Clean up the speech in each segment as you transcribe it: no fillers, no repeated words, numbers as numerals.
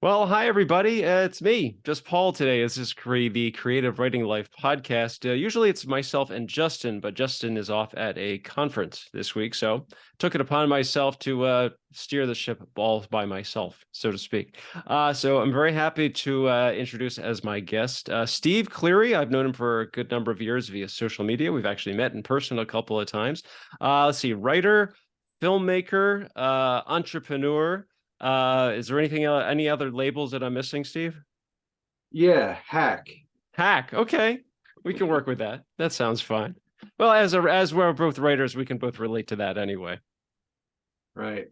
Well, hi everybody. It's me, just Paul today. This is the Creative Writing Life podcast. Usually it's myself and Justin, but Justin is off at a conference this week, so took it upon myself to steer the ship all by myself, so to speak. So I'm very happy to introduce as my guest Steve Cleary. I've known him for a good number of years via social media. We've actually met in person a couple of times. Let's see, writer, filmmaker, entrepreneur. Is there any other labels that I'm missing, Steve? Yeah, hack. Hack. Okay, we can work with that. That sounds fine. Well, as we're both writers, we can both relate to that anyway. Right.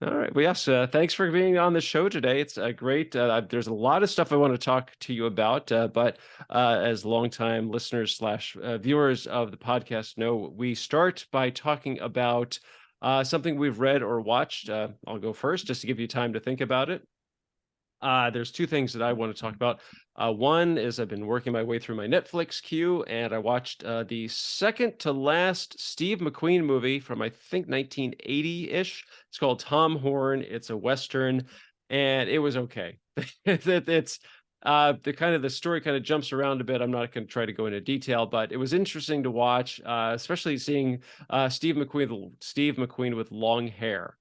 All right. Well, yes. Thanks for being on the show today. It's great. There's a lot of stuff I want to talk to you about, but as longtime listeners slash viewers of the podcast know, we start by talking about something we've read or watched. I'll go first just to give you time to think about it. There's two things that I want to talk about. One is I've been working my way through my Netflix queue, and I watched the second to last Steve McQueen movie from I think 1980-ish. It's called Tom Horn. It's a Western, and it was okay. It's the story kind of jumps around a bit. I'm not going to try to go into detail, but it was interesting to watch, especially seeing Steve McQueen with long hair,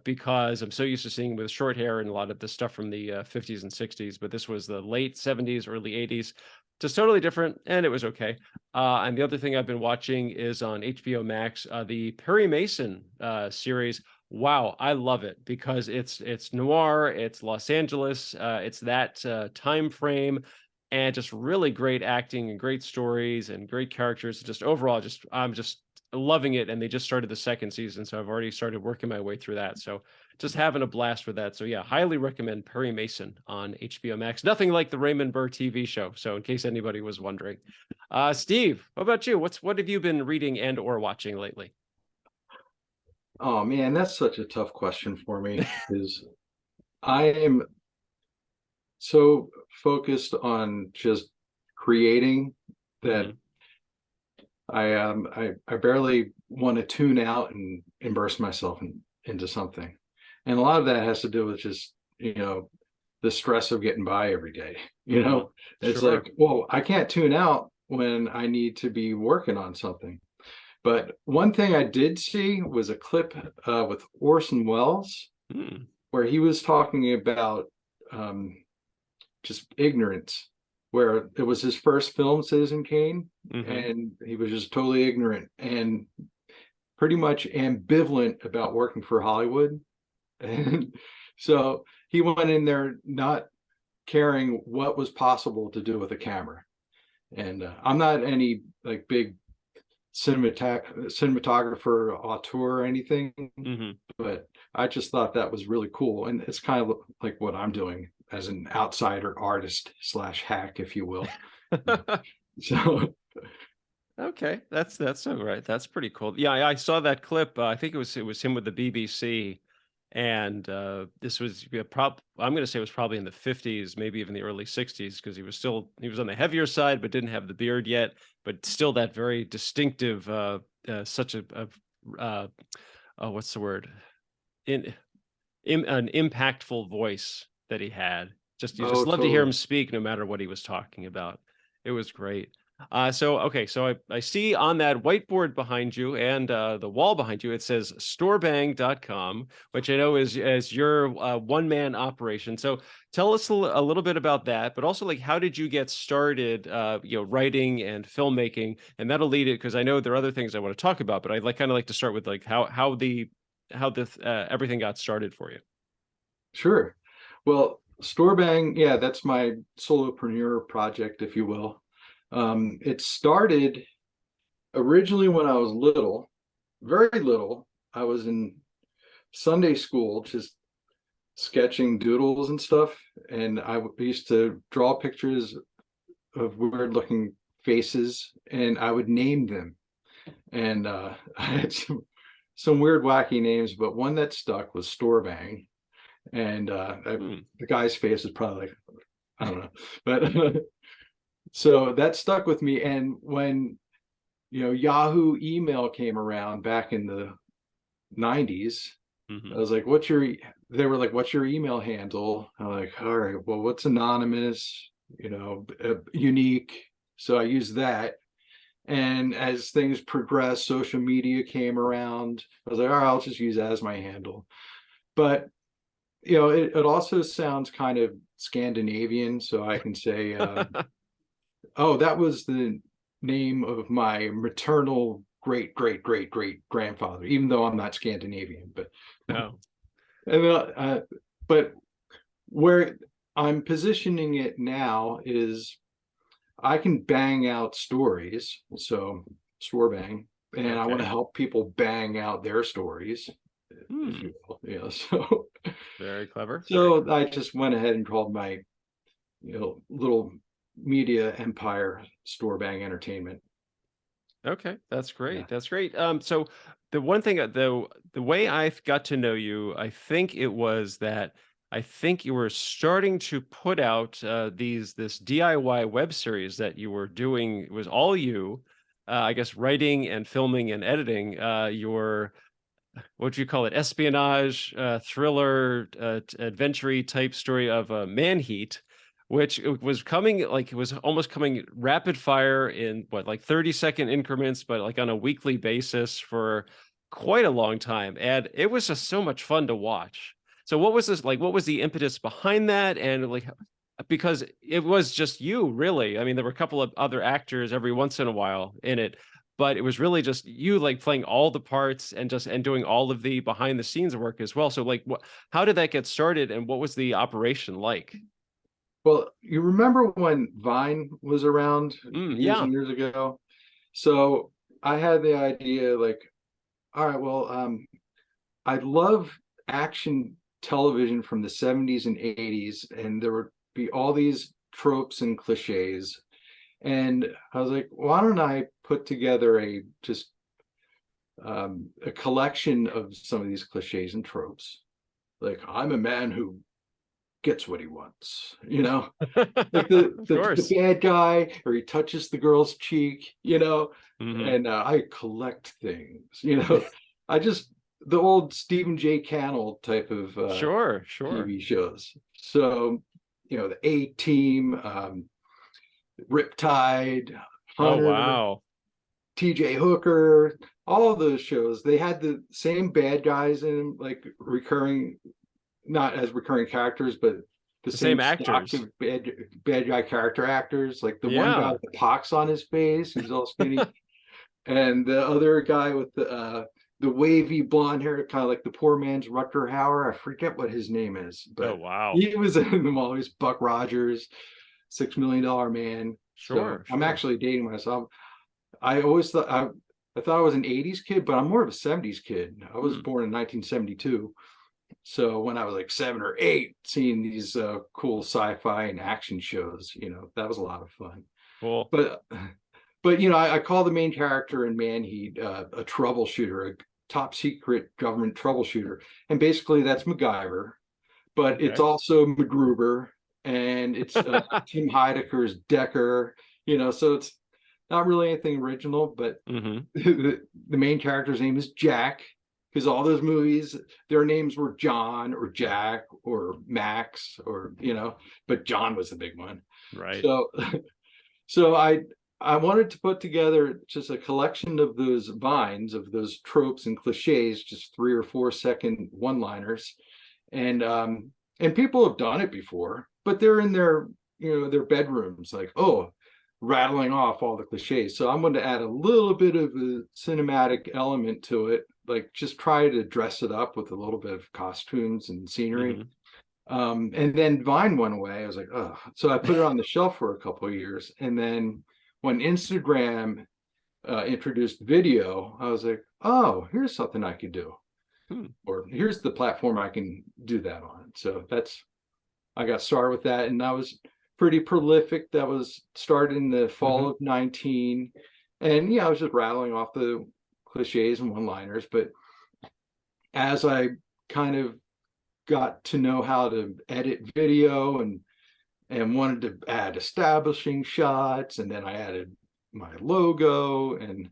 because I'm so used to seeing him with short hair and a lot of the stuff from the 50s and 60s, but this was the late 70s, early 80s, just totally different, and it was okay. And the other thing I've been watching is on HBO Max, the Perry Mason series. Wow, I love it because it's noir, it's Los Angeles, it's that time frame, and just really great acting and great stories and great characters. Just overall, I'm just loving it. And they just started the second season, so I've already started working my way through that. So just having a blast with that. So yeah, highly recommend Perry Mason on HBO Max. Nothing like the Raymond Burr TV show. So in case anybody was wondering, Steve, what about you? What have you been reading and or watching lately? Oh man, that's such a tough question for me because I am so focused on just creating that Mhm. I barely want to tune out and immerse myself into something. And a lot of that has to do with just, the stress of getting by every day. Mhm. It's Sure. like, well, I can't tune out when I need to be working on something. But one thing I did see was a clip with Orson Welles Mm. where he was talking about um, just ignorance, where it was his first film, Citizen Kane, Hmm. and he was just totally ignorant and pretty much ambivalent about working for Hollywood. And so he went in there not caring what was possible to do with a camera. And I'm not any like big cinematographer auteur or anything, Hmm. but I just thought that was really cool. And it's kind of like what I'm doing as an outsider artist slash hack, if you will. So, Okay, that's all right. That's pretty cool. Yeah, I saw that clip. I think it was him with the BBC, and this was I'm going to say it was probably in the 50s, maybe even the early 60s, because he was on the heavier side, but didn't have the beard yet, but still that very distinctive, such uh, what's the word? In, an impactful voice that he had. You oh, just love to hear him totally. speak, no matter what he was talking about. It was great. So I see on that whiteboard behind you and the wall behind you, it says storbang.com, which I know is your one-man operation. So tell us a little bit about that, but also like how did you get started, writing and filmmaking, and that'll lead it because I know there are other things I want to talk about, but I'd like to start with like how this everything got started for you. Sure. Well, Storbang, yeah, that's my solopreneur project, if you will. It started originally when I was little, very little. I was in Sunday school, just sketching doodles and stuff. And I used to draw pictures of weird looking faces and I would name them. And I had some weird, wacky names, but one that stuck was Storbang. And Hmm. the guy's face is probably like, I don't know. But so that stuck with me. And when, Yahoo email came around back in the 90s, I Hmm. was like, what's your they were like, "What's your email handle?" I'm like, "All right, well, what's anonymous, unique?" So I used that. And as things progressed, social media came around. I was like, "All right, I'll just use that as my handle." But it also sounds kind of Scandinavian, so I can say, "Oh, that was the name of my maternal great great great great grandfather," even though I'm not Scandinavian. But No. and but where I'm positioning it now is I can bang out stories, so Storbang, and I want to Okay. help people bang out their stories, if Hmm. you will. So Very clever. Very so clever. I just went ahead and called my little media empire Storbang Entertainment. Okay, that's Yeah. great. That's great. So the one thing, the way I got to know you, I think it was that I think you were starting to put out this DIY web series that you were doing. It was all you, I guess, writing and filming and editing. Your what do you call it? Espionage, thriller, adventure type story of Man Heat, which it was coming like it was almost coming rapid fire in what like 30-second increments, but like on a weekly basis for quite a long time. And it was just so much fun to watch. So what was this like? What was the impetus behind that? And like because it was just you, really. I mean, there were a couple of other actors every once in a while in it, but it was really just you like playing all the parts and just and doing all of the behind the scenes work as well. So like what how did that get started and what was the operation like? Well, you remember when Vine was around years Yeah. and years ago? So I had the idea, like, all right, well, I love action television from the 70s and 80s, and there would be all these tropes and cliches. And I was like, why don't I put together a collection of some of these cliches and tropes? Like, I'm a man who gets what he wants, like Of the course. bad guy, or he touches the girl's cheek, Hmm. and I collect things, I just the old Stephen J. Cannell type of Sure, sure. TV shows. So, the A Team, Riptide, Oh Hunter, wow. TJ Hooker, all of those shows, they had the same bad guys in them, like recurring, not as recurring characters, but the The same same stock actors. of bad guy character actors. Like the one guy Yeah. with the pox on his face, who's all skinny, and the other guy with the wavy blonde hair, kind of like the poor man's Rutger Hauer. I forget what his name is, Oh but wow. he was in them all. He's Buck Rogers, $6 Million Man. So Sure, I'm sure. actually dating myself. I always thought I thought I was an 80s kid, but I'm more of a 70s kid. I was Hmm. born in 1972. So when I was like 7 or 8, seeing these cool sci-fi and action shows, that was a lot of fun. Cool. But I call the main character in Manheat a troubleshooter, a top secret government troubleshooter, and basically that's MacGyver, but it's Okay. also MacGruber, and it's Tim Heidecker's Decker. So it's not really anything original, but Hmm. the main character's name is Jack, because all those movies, their names were John or Jack or Max, or but John was the big one. Right. So so I wanted to put together just a collection of those vines, of those tropes and cliches, just 3 or 4 second one-liners, and people have done it before, but they're in their bedrooms, like, oh, rattling off all the cliches. So I'm going to add a little bit of a cinematic element to it, like just try to dress it up with a little bit of costumes and scenery. Hmm. And then Vine went away. I was like, oh, so I put it on the shelf for a couple of years. And then when Instagram introduced video, I was like, oh, here's something I could do, Hmm. or here's the platform I can do that on. So I got started with that, and I was pretty prolific. That was started in the fall Hmm. of 19. And yeah, I was just rattling off the cliches and one-liners. But as I kind of got to know how to edit video, and wanted to add establishing shots, and then I added my logo, and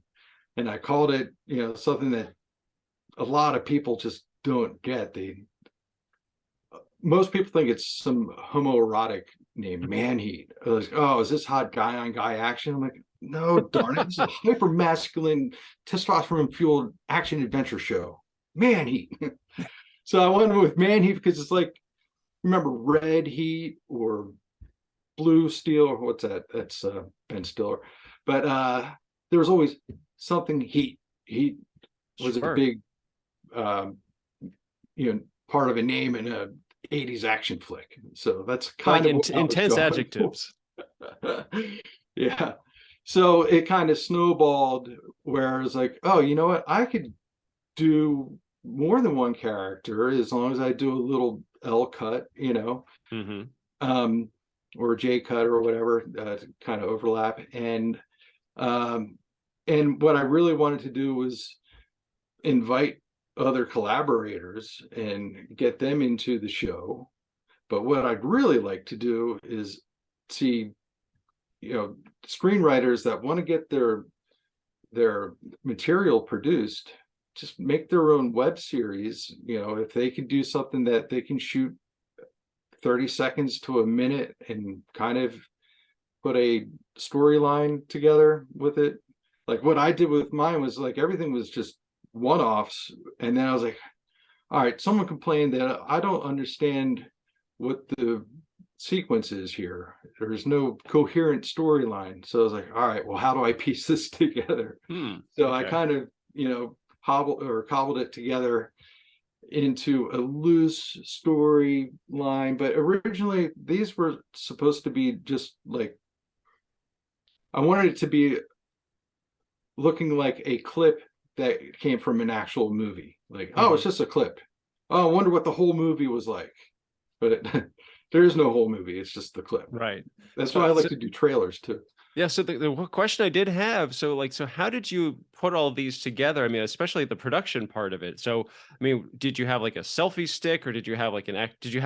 I called it, something that a lot of people just don't get. most people think it's some homoerotic name, man heat. Like, oh, is this hot guy on guy action? I'm like, no, darn it, this is a hyper masculine, testosterone fueled action adventure show, man heat. So I went with man heat because it's like, remember red heat or blue steel, or what's that? That's Ben Stiller. But there was always something heat. Heat was a Sure. big um, part of a name in a 80s action flick. So that's Like kind of what I was intense going for. adjectives. Yeah. So it kind of snowballed where it's like, oh, you know what? I could do more than one character as long as I do a little L cut, Hmm. um, or J cut or whatever to kind of overlap. Um, and what I really wanted to do was invite other collaborators and get them into the show. But what I'd really like to do is see, screenwriters that want to get their material produced, just make their own web series. If they can do something that they can shoot 30 seconds to a minute and kind of put a storyline together with it. Like what I did with mine was like everything was just one-offs. And then I was like, all right, someone complained that I don't understand what the sequence is here. There's no coherent storyline. So I was like, all right, well, how do I piece this together? So I Okay. kind of, cobbled it together into a loose storyline. But originally, these were supposed to be just like, I wanted it to be looking like a clip that came from an actual movie. Like, oh, Hmm. it's just a clip. Oh, I wonder what the whole movie was like. But there is no whole movie. It's just the clip. Right. That's why So, I like so to do trailers too. yeah, so the question I did have, so like, so how did you put all these together? I mean, especially the production part of it. So, I mean, did you have like a selfie stick, or did you have like an act? Did you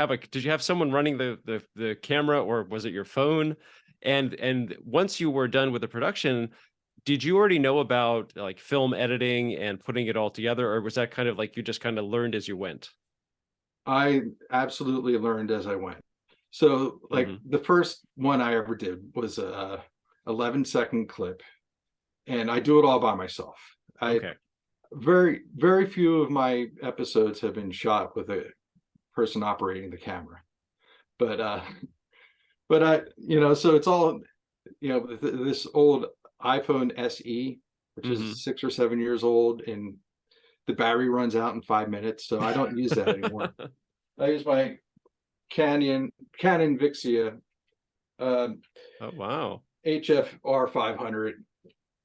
have someone running the camera, or was it your phone? And once you were done with the production, did you already know about like film editing and putting it all together, or was that kind of like you just kind of learned as you went? I absolutely learned as I went. So, like Hmm. the first one I ever did was a 11-second clip, and I do it all by myself. I Okay. very, very few of my episodes have been shot with a person operating the camera, but so it's all, this old iPhone SE, which Hmm. is 6 or 7 years old, and the battery runs out in 5 minutes, so I don't use that anymore. I use my Canon Vixia um, Oh, wow. HFR 500.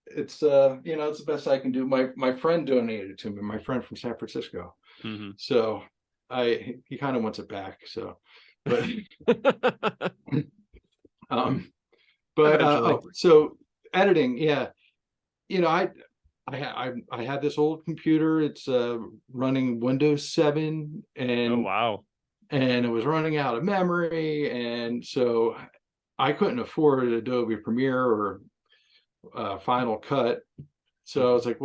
It's it's the best I can do. My friend donated it to me, my friend from San Francisco. Hmm. So he kind of wants it back. So, but um, Eventually. so editing, yeah, you know, I had this old computer. It's running Windows 7, Oh, and wow. it was running out of memory, and so I couldn't afford Adobe Premiere or Final Cut. So I was Mhm. like,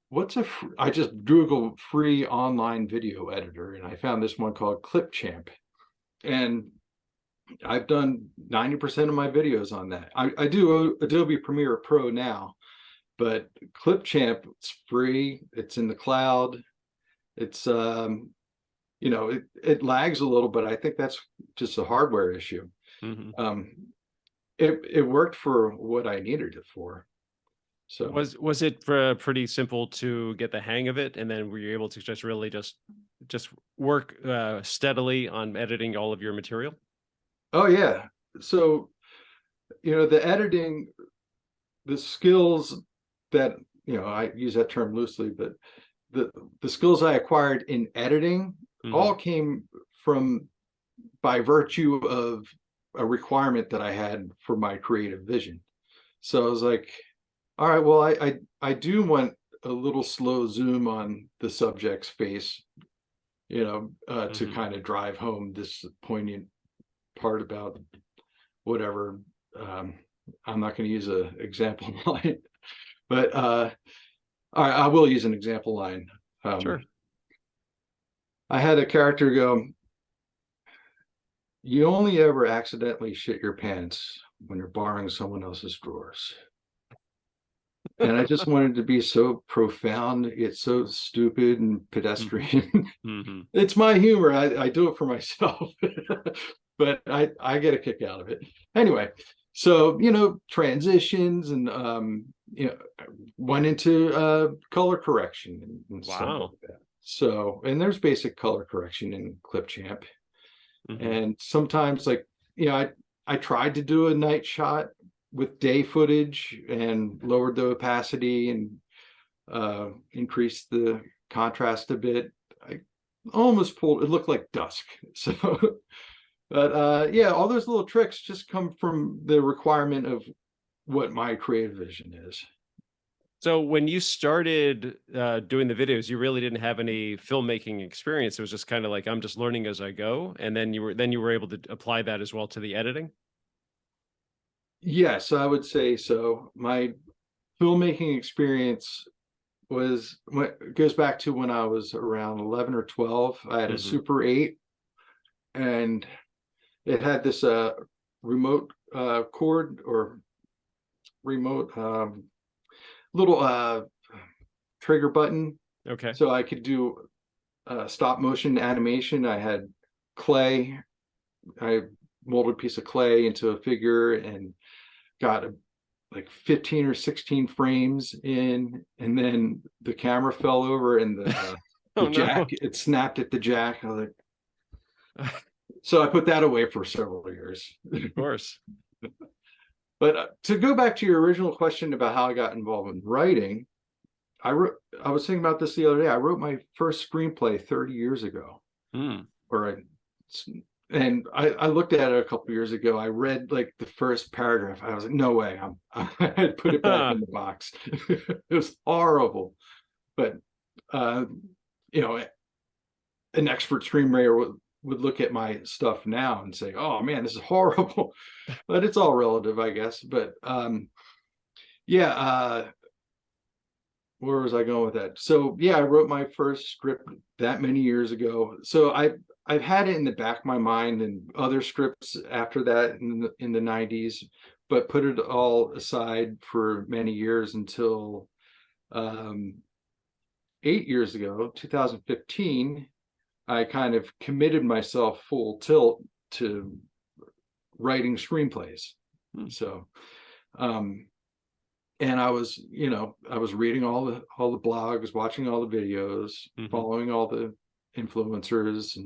what's I just Googled free online video editor, and I found this one called Clipchamp, and I've done 90% of my videos on that. I do Adobe Premiere Pro now, but Clipchamp, it's free. It's in the cloud. It's it lags a little, but I think that's just a hardware issue. Mhm. Um, it worked for what I needed it for. So, Was it pretty simple to get the hang of it, and then were you able to just really just work steadily on editing all of your material? oh yeah. So, the editing, the skills that, I use that term loosely, but the the skills I acquired in editing Hmm. all came from by virtue of a requirement that I had for my creative vision. So I was like, all right, well, I do want a little slow zoom on the subject's face, to Hmm. kind of drive home this poignant part about whatever. Um, I'm not going to use an example line, but I will use an example line. Sure. I had a character go, You only ever accidentally shit your pants when you're borrowing someone else's drawers. And I just wanted to be so profound, it's so stupid and pedestrian. Mm-hmm. It's my humor. I do it for myself, but I get a kick out of it. Anyway, so transitions and went into color correction and stuff like Wow. that. So, and there's basic color correction in Clipchamp. Mm-hmm. And sometimes, like, I tried to do a night shot with day footage and lowered the opacity and increased the contrast a bit. I almost pulled, it looked like dusk. So, but yeah, all those little tricks just come from the requirement of what my creative vision is. So when you started doing the videos, you really didn't have any filmmaking experience. It was just kind of like I'm just learning as I go, and then you were able to apply that as well to the editing. Yes, I would say so. My filmmaking experience goes back to when I was around 11 or 12. I had a Hmm. Super 8, and it had this remote cord or remote little trigger button, Okay. so I could do stop motion animation. I had clay. I molded a piece of clay into a figure and got like 15 or 16 frames in, and then the camera fell over and the Oh jack, no. it snapped at the jack. I was like, so I put that away for several years. Of course. But to go back to your original question about how I got involved in writing, I was thinking about this the other day. I wrote my first screenplay 30 years ago, Mm. or and I looked at it a couple years ago. I read like the first paragraph. I was like, no way. I had put it back in the box. It was horrible. But uh, you know, an expert screenwriter would look at my stuff now and say, "Oh man, this is horrible." But it's all relative, I guess. But yeah, where was I going with that? So yeah, I wrote my first script that many years ago. So I've had it in the back of my mind and other scripts after that in the 90s, but put it all aside for many years until um 8 years ago, 2015, I kind of committed myself full tilt to writing screenplays. Mm. So um and I was reading all the blogs, watching all the videos, Hmm. following all the influencers,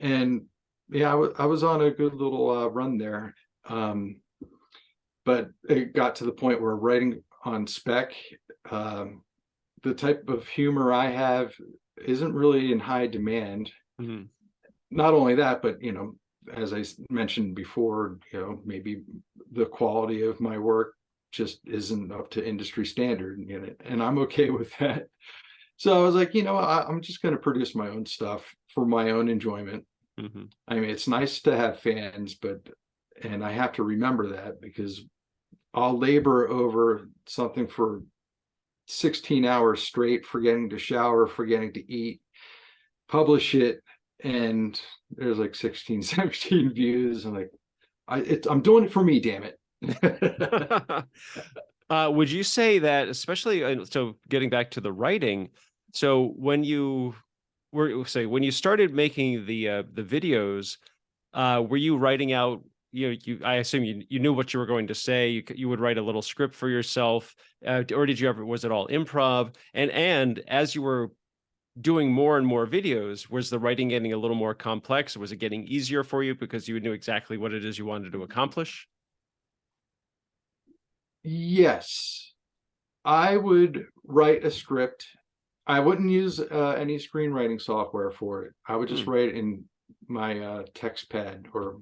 and yeah, I was on a good little run there. Um, but it got to the point where writing on spec, um, the type of humor I have isn't really in high demand. Hmm. Not only that, but as I mentioned before, maybe the quality of my work just isn't up to industry standard, and I'm okay with that. So I was like, I'm just going to produce my own stuff for my own enjoyment. Hmm. I mean, it's nice to have fans, and I have to remember that because I'll labor over something for 16 hours straight, forgetting to shower, forgetting to eat, publish it, and there's like 16, 17 views. I'm like, I'm doing it for me, damn it. Would you say that, especially so getting back to the writing, so when you started making the videos, were you writing out, I assume you knew what you were going to say, you would write a little script for yourself, or was it all improv? And as you were doing more and more videos, was the writing getting a little more complex? Was it getting easier for you because you knew exactly what it is you wanted to accomplish? Yes, I would write a script. I wouldn't use any screenwriting software for it. I would just Hmm. write it in my text pad, or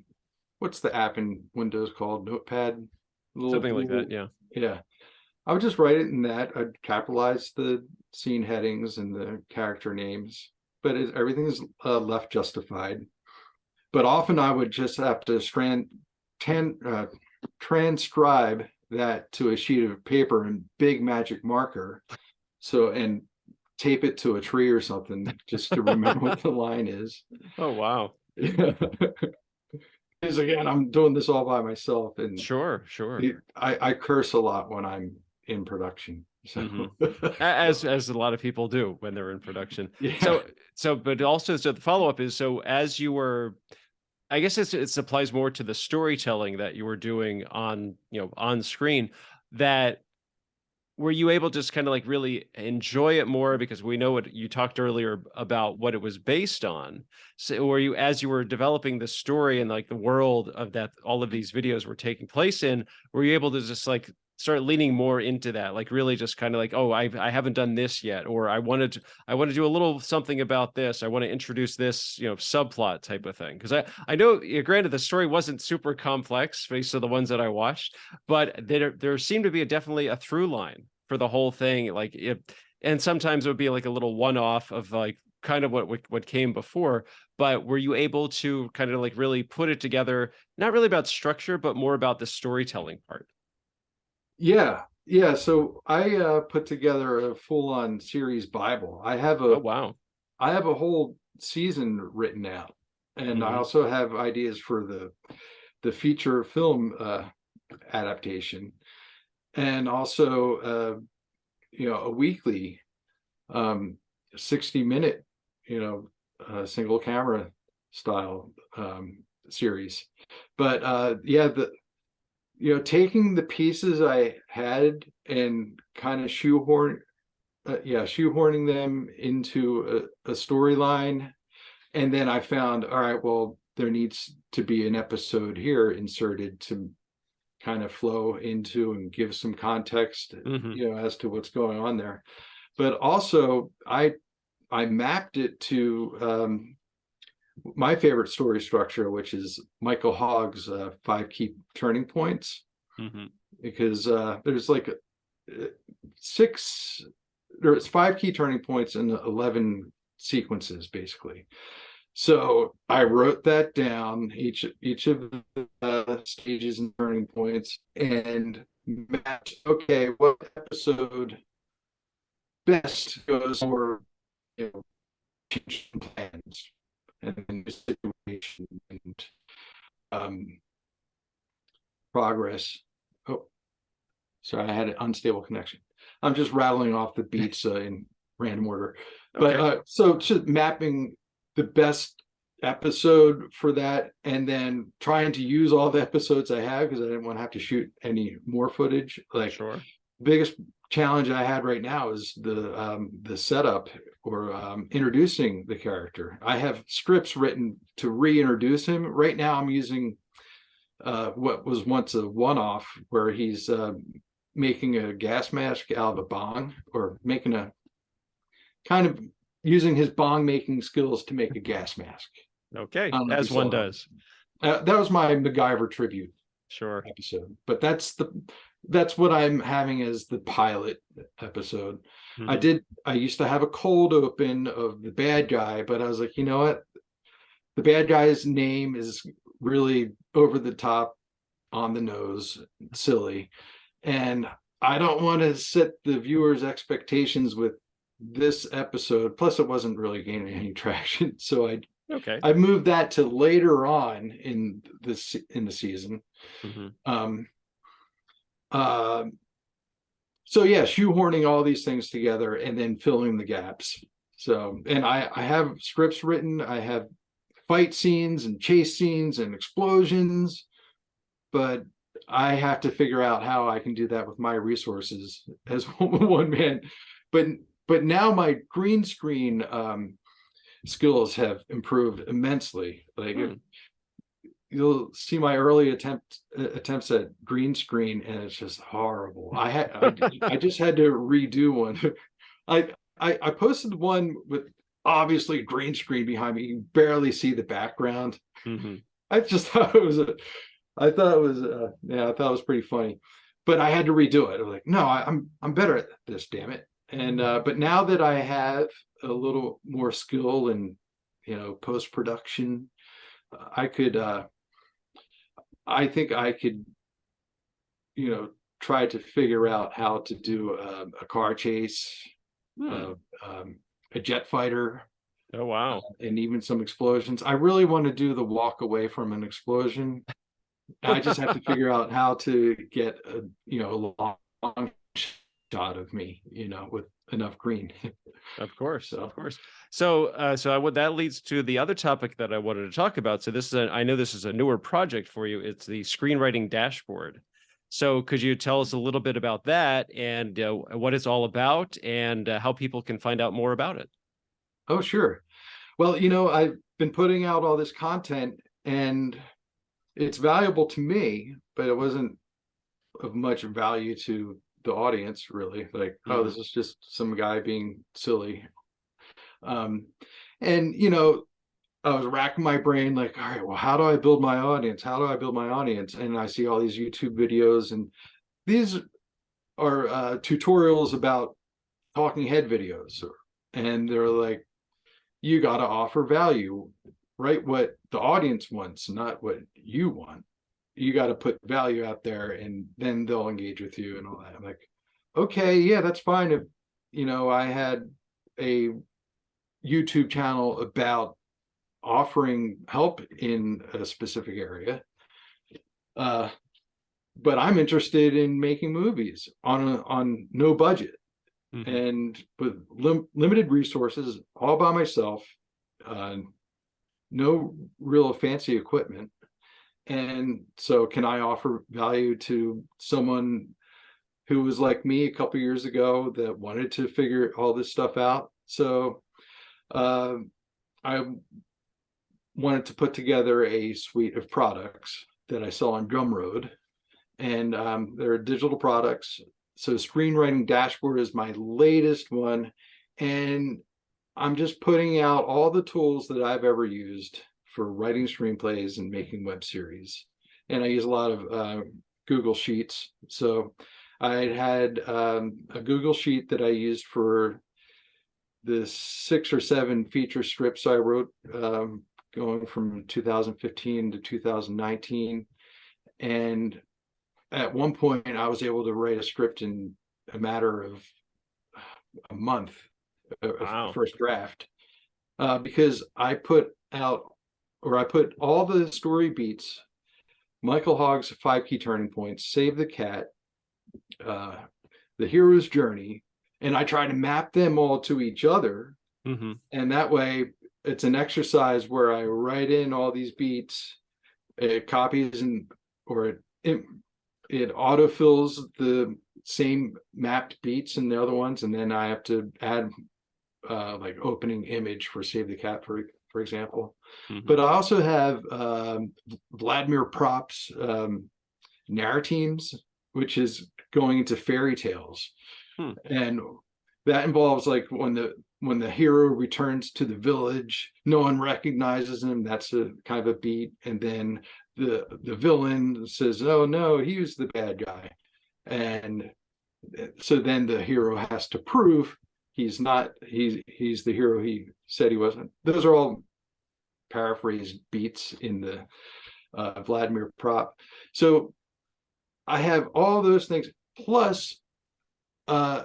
what's the app in Windows called? Notepad? Something like that, Little, yeah. yeah. I would just write it in that. I'd capitalize the scene headings and the character names, but everything is left justified. But often I would just have to transcribe that to a sheet of paper in big magic marker. So, and tape it to a tree or something just to remember what the line is. Oh, wow. Because again, I'm doing this all by myself, and Sure, sure. I curse a lot when I'm in production. So Hmm. As a lot of people do when they're in production. yeah, So but also, so the follow-up is, so as you were, I guess it applies more to the storytelling that you were doing on, on screen, that were you able to just kind of like really enjoy it more because we know what you talked earlier about what it was based on. So were you, as you were developing the story and like the world of that all of these videos were taking place in, were you able to just like start leaning more into that, like really just kind of like, oh, I haven't done this yet, or I want to do a little something about this, I want to introduce this, subplot type of thing? Because I know, granted, the story wasn't super complex based on the ones that I watched, but there seemed to be definitely a through line for the whole thing. Like it, and sometimes it would be like a little one off of like kind of what came before. But were you able to kind of like really put it together, not really about structure, but more about the storytelling part? yeah. So I put together a full-on series Bible. Oh wow. I have a whole season written out, and I Hmm. also have ideas for the feature film adaptation, and also a weekly 60-minute single camera style series. But yeah, the taking the pieces I had and kind of shoehorning them into a storyline. And then I found, all right, well, there needs to be an episode here inserted to kind of flow into and give some context, Hmm. as to what's going on there. But also, I mapped it to my favorite story structure, which is Michael Hogg's 5 key turning points, Hmm. because there's like six, there's 5 key turning points and 11 sequences basically. So I wrote that down, each of the stages and turning points, and mapped, okay, what episode best goes for, you know, plans and the situation and um, progress. Oh, sorry, I had an unstable connection. I'm just rattling off the beats in random order. But Okay. so just mapping the best episode for that, and then trying to use all the episodes I have because I didn't want to have to shoot any more footage. Like, Sure. biggest challenge I had right now is the setup, or introducing the character. I have scripts written to reintroduce him. Right now, I'm using what was once a one-off, where he's making a gas mask out of a bong, or making a kind of using his bong making skills to make a gas mask. I Okay, don't know if you as one saw that. does. That was my MacGyver tribute Sure. episode, but that's what I'm having as the pilot episode. Hmm. I used to have a cold open of the bad guy, but I was like, you know what? The bad guy's name is really over the top, on the nose, silly. And I don't want to set the viewers' expectations with this episode. Plus, it wasn't really gaining any traction. So Okay. I moved that to later on in the season. Hmm. Um, uh, so yeah, shoehorning all these things together and then filling the gaps. So, and I have scripts written, I have fight scenes and chase scenes and explosions, but I have to figure out how I can do that with my resources as one man. But but now my green screen skills have improved immensely. Like, if Hmm. you'll see my early attempts at green screen, and it's just horrible. I just had to redo one. I posted one with obviously green screen behind me. You can barely see the background. Hmm. I just thought it was I thought it was yeah, I thought it was pretty funny. But I had to redo it. I was like, no, I'm better at this, damn it. And but now that I have a little more skill in, post production, I could I think I could, you know, try to figure out how to do a car chase, Hmm. uh, um, a jet fighter, Oh, wow. and even some explosions. I really want to do the walk away from an explosion. I just have to figure out how to get a, a long shot of me, with enough green. Of course, of So, course. So, that leads to the other topic that I wanted to talk about. So, I know this is a newer project for you. It's the screenwriting dashboard. So, could you tell us a little bit about that and what it's all about and how people can find out more about it? oh, sure. Well, I've been putting out all this content and it's valuable to me, but it wasn't of much value to the audience, really. Like, oh, Hmm. this is just some guy being silly. Um, and I was racking my brain, like, all right, well, how do I build my audience? How do I build my audience? And I see all these YouTube videos, and these are tutorials about talking head videos, and they're like, you got to offer value, right? What the audience wants, not what you want. You got to put value out there, and then they'll engage with you and all that. I'm like, okay, yeah, that's fine. If I had a YouTube channel about offering help in a specific area, uh, but I'm interested in making movies on no budget Hmm. and with limited resources, all by myself, uh, no real fancy equipment. And so, can I offer value to someone who was like me a couple years ago that wanted to figure all this stuff out? So, uh, I wanted to put together a suite of products that I sell on Gumroad, and they're digital products. So, Screenwriting Dashboard is my latest one, and I'm just putting out all the tools that I've ever used for writing screenplays and making web series. And I use a lot of Google Sheets. So I had a Google Sheet that I used for the 6 or 7 feature scripts I wrote, going from 2015 to 2019. And at one point, I was able to write a script in a matter of a month, a Wow. first draft, because I put all the story beats, Michael Hogg's 5 key turning points, Save the Cat, uh, the hero's journey, and I try to map them all to each other. Hmm. And that way, it's an exercise where I write in all these beats, it copies it autofills the same mapped beats in the other ones, and then I have to add like opening image for Save the Cat, for example. Hmm. But I also have Vladimir Prop's narratines, which is going into fairy tales, Hmm. and that involves like when the hero returns to the village, no one recognizes him. That's a kind of a beat, and then the villain says, "Oh no, he was the bad guy," and so then the hero has to prove he's not he's the hero he said he wasn't. Those are all paraphrased beats in the Vladimir prop. So I have all those things plus uh,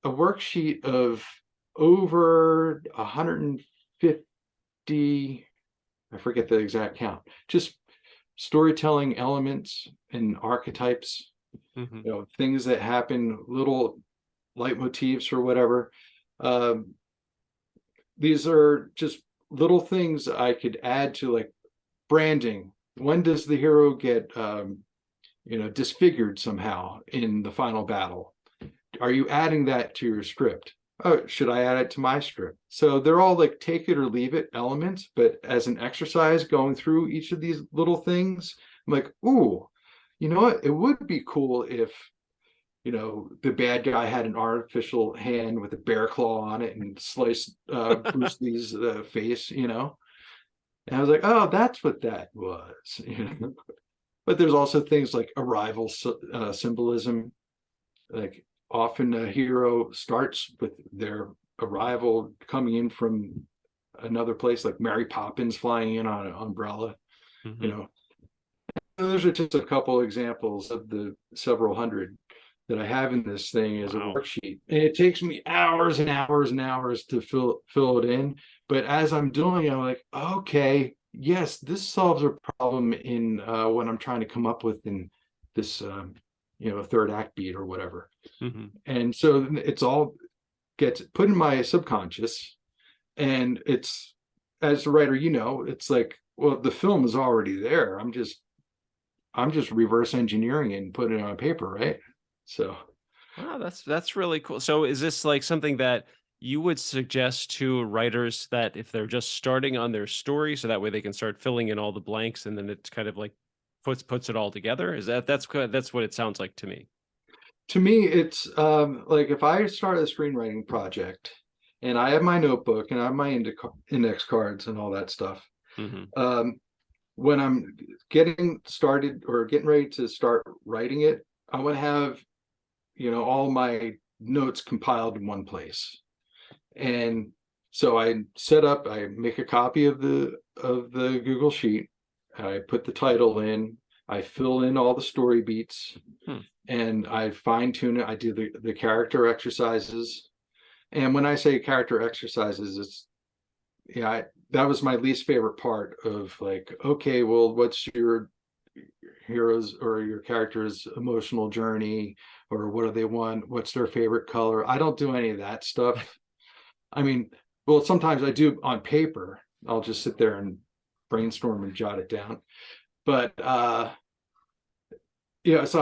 a worksheet of over 150, I forget the exact count, just storytelling elements and archetypes, Hmm. things that happen, little leitmotifs or whatever. Um, these are just little things I could add to, like branding. When does the hero get disfigured somehow in the final battle? Are you adding that to your script? Oh, should I add it to my script? So they're all like take it or leave it elements, but as an exercise going through each of these little things, I'm like, ooh, you know what? It would be cool if the bad guy had an artificial hand with a bear claw on it and sliced Bruce Lee's face. And I was like, oh, that's what that was. But there's also things like arrival symbolism. Like often a hero starts with their arrival coming in from another place, like Mary Poppins flying in on an umbrella. You Hmm. know, those are just a couple examples of the several hundred. that I have in this thing as a Wow. worksheet. And it takes me hours and hours and hours to fill it in. But as I'm doing it, I'm like, okay, yes, this solves a problem in what I'm trying to come up with in this, third act beat or whatever. Hmm. And so it's all gets put in my subconscious. And it's, as a writer, it's like, well, the film is already there. I'm just reverse engineering it and putting it on paper, right? So Wow, that's really cool. So is this like something that you would suggest to writers that if they're just starting on their story, so that way they can start filling in all the blanks and then it's kind of like puts it all together? Is that's what it sounds like to me. to me, it's like if I start a screenwriting project and I have my notebook and I have my index cards and all that stuff. Hmm. Um, when I'm getting started or getting ready to start writing it, I want to have, all my notes compiled in one place. And so I make a copy of the Google Sheet. I put the title in, I fill in all the story beats, Hmm. and I fine tune it. I do the character exercises. And when I say character exercises, it's that was my least favorite part of, like, okay, well, what's your heroes or your character's emotional journey, or what do they want? What's their favorite color? I don't do any of that stuff. I mean, well, sometimes I do on paper. I'll just sit there and brainstorm and jot it down. But so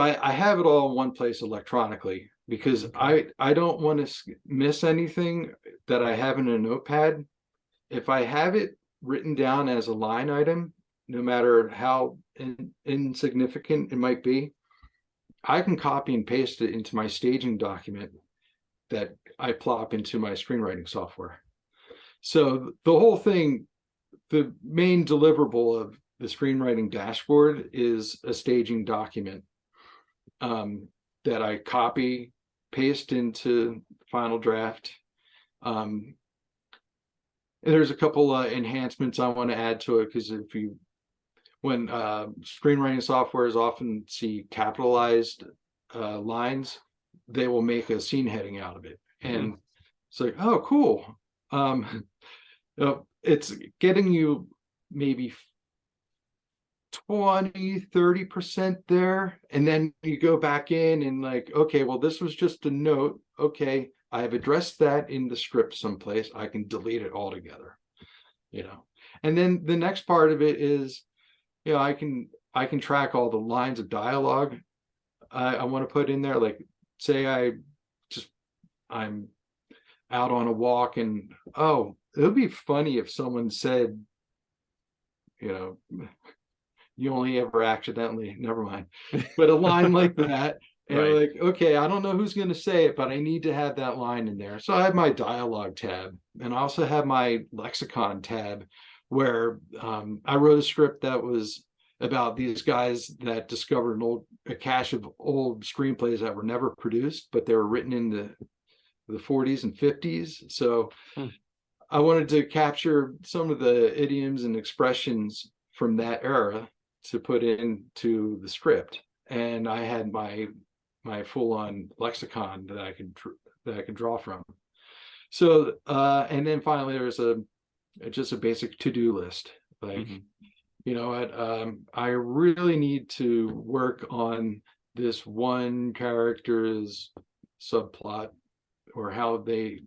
I have it all in one place electronically because Okay. I don't want to miss anything that I have in a notepad. If I have it written down as a line item, no matter how insignificant it might be, I can copy and paste it into my staging document that I plop into my screenwriting software. So the whole thing, the main deliverable of the screenwriting dashboard is a staging document that I copy, paste into Final Draft. And there's a couple enhancements I want to add to it, because when screenwriting softwares often see capitalized lines, they will make a scene heading out of it. Hmm. And it's like, oh, cool. It's getting you maybe 20-30% there, and then you go back in and, like, okay, well, this was just a note. Okay, I have addressed that in the script someplace. I can delete it altogether. And then the next part of it is, I can track all the lines of dialogue I want to put in there. Like, say I'm out on a walk, and oh, it would be funny if someone said, you know you only ever accidentally, never mind, but a line like that. And, Right. like, okay, I don't know who's going to say it, but I need to have that line in there. So I have my dialogue tab, and I also have my lexicon tab, where I wrote a script that was about these guys that discovered a cache of old screenplays that were never produced, but they were written in the 40s and 50s. So Hmm. I wanted to capture some of the idioms and expressions from that era to put into the script. And I had my full-on lexicon that I could draw from. So and then finally there's just a basic to-do list. Like, Hmm. you know what, I really need to work on this one character's subplot, or how they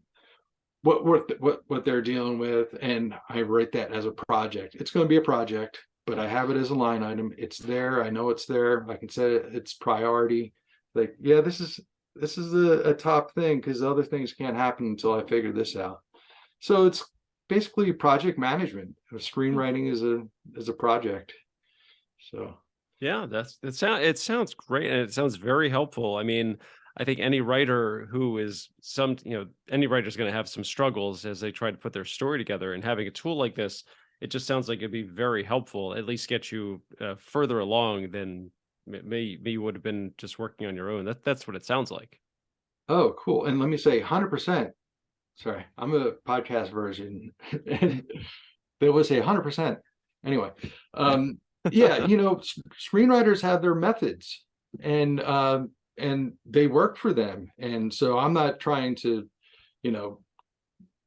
what they're dealing with, and I write that as a project. It's going to be a project, but I have it as a line item. It's there. I know it's there. I can set its priority. Like, yeah, this is a top thing, because other things can't happen until I figure this out. So it's basically project management. Screenwriting is a project. So Yeah, it sounds great and it sounds very helpful. I mean, I think any writer who is any writer is going to have some struggles as they try to put their story together, and having a tool like this, it just sounds like it'd be very helpful, at least get you further along than may you would have been just working on your own. That's what it sounds like. oh, cool. And let me say 100%. Sorry, I'm a podcast version. And they would say 100%. Anyway, yeah, screenwriters have their methods, and and they work for them. And so I'm not trying to, you know,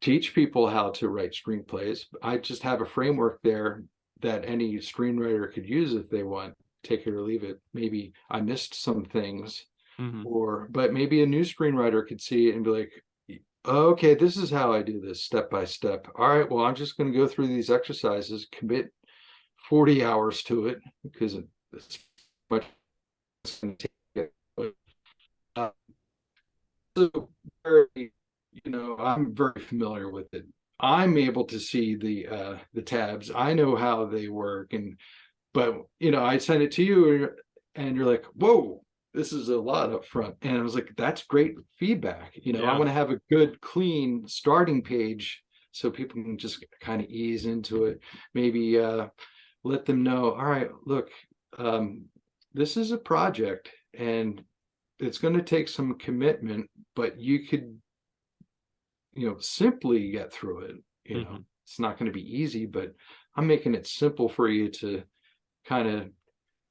teach people how to write screenplays. I just have a framework there that any screenwriter could use if they want, take it or leave it. Maybe I missed some things, Hmm. or but maybe a new screenwriter could see it and be like, okay, this is how I do this step by step. All right, well, I'm just going to go through these exercises, commit 40 hours to it because it's much it's going to take it. But, so very, I'm very familiar with it. I'm able to see the tabs. I know how they work, and but I send it to you, and you're like, whoa, this is a lot up front. And I was like, that's great feedback. I Yeah. want to have a good, clean starting page so people can just kind of ease into it. Maybe let them know, all right, look, um, this is a project and it's going to take some commitment, but you could, simply get through it. Hmm. It's not going to be easy, but I'm making it simple for you to kind of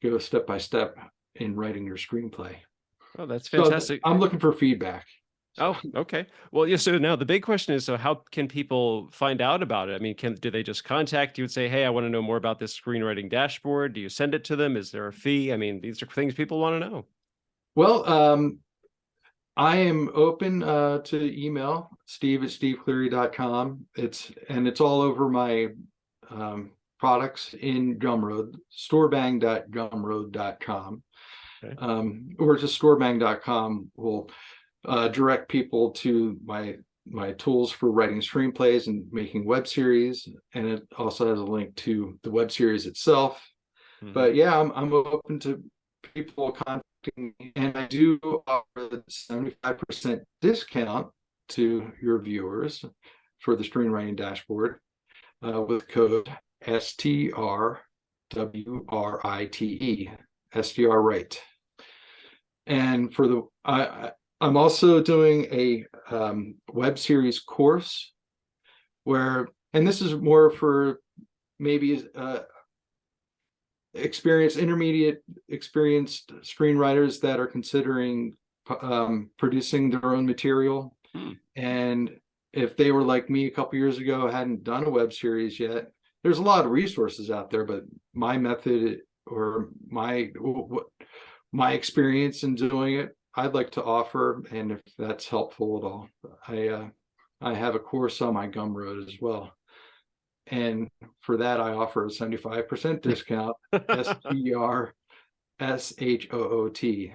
go step by step in writing your screenplay. Oh, that's So fantastic. I'm looking for feedback. So, Oh, okay. Well, yeah. So now the big question is, so how can people find out about it? I mean, do they just contact you and say, "Hey, I want to know more about this screenwriting dashboard"? Do you send it to them? Is there a fee? I mean, these are things people want to know. well, I am open to email, steve@stevecleary.com. It's all over my products in Gumroad, storbang.gumroad.com. Okay. Or just storebang.com will direct people to my tools for writing screenplays and making web series, and it also has a link to the web series itself. Hmm. But yeah, I'm open to people contacting me, and I do offer the 75% discount to your viewers for the screenwriting dashboard with code STRWRITE, STR Right. And for the I'm also doing a web series course where, and this is more for maybe intermediate experienced screenwriters that are considering producing their own material. Hmm. And if they were like me a couple years ago, hadn't done a web series yet, there's a lot of resources out there, but my method or my experience in doing it, I'd like to offer, and if that's helpful at all, I have a course on my Gumroad as well, and for that I offer a 75% discount. STRSHOOT,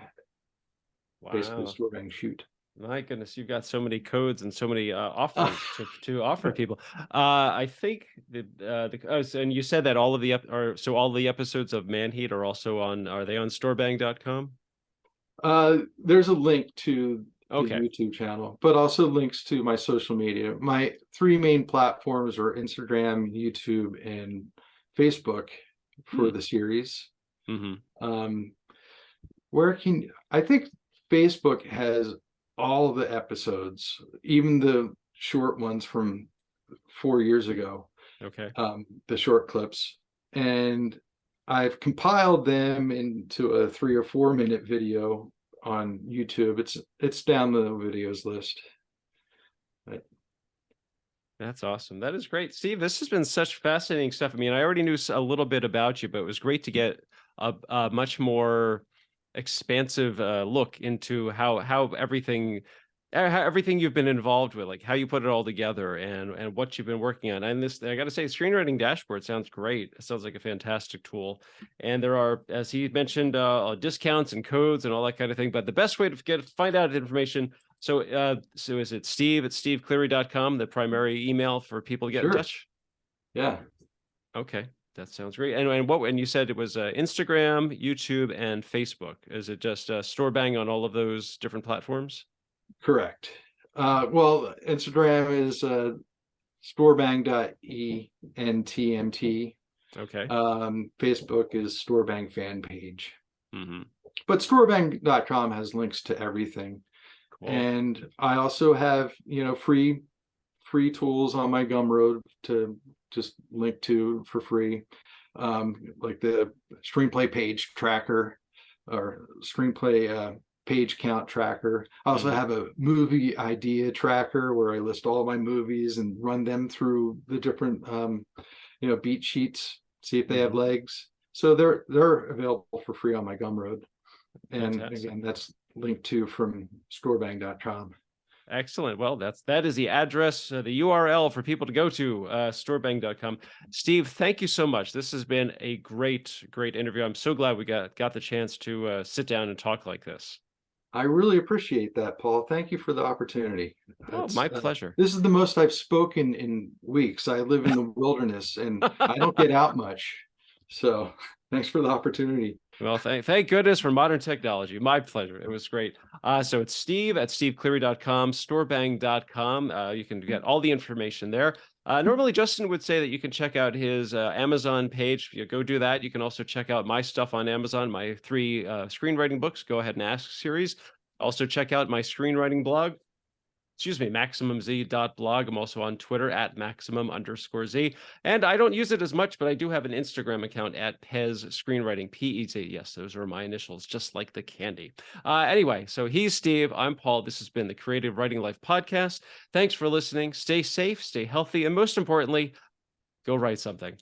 basically Wow. Storbang shoot. My goodness, you've got so many codes and so many offers to offer people. I think and you said that all of the all the episodes of Manheat are also on. Are they on storebang.com? There's a link to the Okay. YouTube channel, but also links to my social media. My three main platforms are Instagram, YouTube, and Facebook Hmm. for the series. Hmm. Um, I think Facebook has all the episodes, even the short ones from 4 years ago, Okay. the short clips, and I've compiled them into a 3 or 4 minute video on YouTube. It's down the videos list. But That's awesome. That is great. Steve, this has been such fascinating stuff. I mean, I already knew a little bit about you, but it was great to get a much more expansive look into how everything you've been involved with, like how you put it all together and what you've been working on. And this, I got to say, screenwriting dashboard sounds great. It sounds like a fantastic tool. And there are, as he mentioned, discounts and codes and all that kind of thing. But the best way to find out information, so is it steve@stevecleary.com, the primary email for people to get in sure, touch? yeah, Okay, that sounds great. And you said it was Instagram, YouTube, and Facebook. Is it just Storebang on all of those different platforms? correct. Well, Instagram is storebang.entmt. Okay. Facebook is Storebang fan page. Hmm. But storebang.com has links to everything. Cool. And I also have, free tools on my Gumroad to just link to for free. Like the screenplay page tracker or screenplay page count tracker. I also Mhm. have a movie idea tracker where I list all my movies and run them through the different beat sheets, see if they have Mhm. legs. So they're available for free on my Gumroad. And Fantastic. again, that's linked to from storbang.com. Excellent. Well, that is the address, the URL for people to go to, storebang.com. Steve, thank you so much. This has been a great interview. I'm so glad we got the chance to sit down and talk like this. I really appreciate that, Paul. Thank you for the opportunity. Oh, It's my pleasure. this is the most I've spoken in weeks. I live in the wilderness and I don't get out much. So thanks for the opportunity. Well, thank goodness for modern technology. My pleasure. It was great. So it's Steve at stevecleary.com, storebang.com. You can get all the information there. Normally, Justin would say that you can check out his Amazon page. You go do that. You can also check out my stuff on Amazon, my 3 screenwriting books, Go Ahead and Ask series. Also, check out my screenwriting blog, maximumz.blog. I'm also on Twitter at maximum_z. And I don't use it as much, but I do have an Instagram account at Pez Screenwriting, PEZ. Yes, those are my initials, just like the candy. Anyway, so he's Steve. I'm Paul. This has been the Creative Writing Life podcast. Thanks for listening. Stay safe, stay healthy, and most importantly, go write something.